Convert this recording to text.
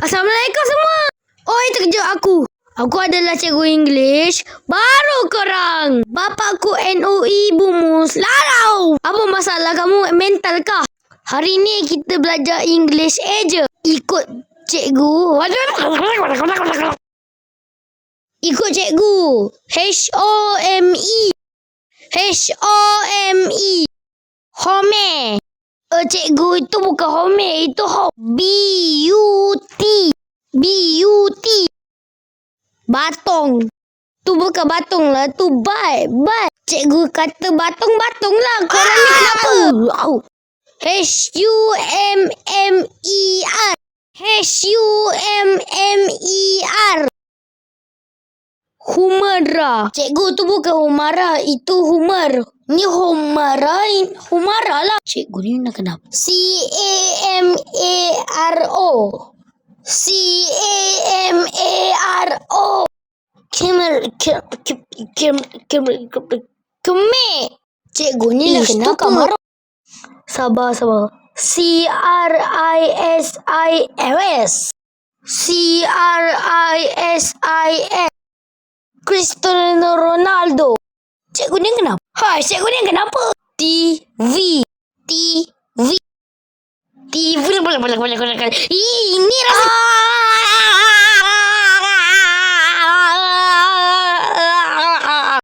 Assalamualaikum semua. Oi, terkejut aku. Aku adalah cikgu English baru korang. Bapakku NOE Bumus Larau. Apa masalah kamu, mental kah? Hari ni kita belajar English aja. Ikut cikgu. Ikut cikgu. HOME. HOME. Home. Cikgu itu bukan home, itu BUT. BUT. Batong. Tu bukan batung lah, tu bat. Cikgu kata batung-batung lah. Korang ni kenapa? HUMMER. HUMMER. Humara. Cikgu tu bukan Humara, itu Humar. Ni Humara lah. Cikgu ni nak kenapa? CAMARO. CAMARO. Kemek. Cikgu ni nak kenapa? Sabar. CRISIS. CRISIS. Cristiano Ronaldo. Cikgu ni kenapa? Cikgu ni kenapa? TV. Ini rasa...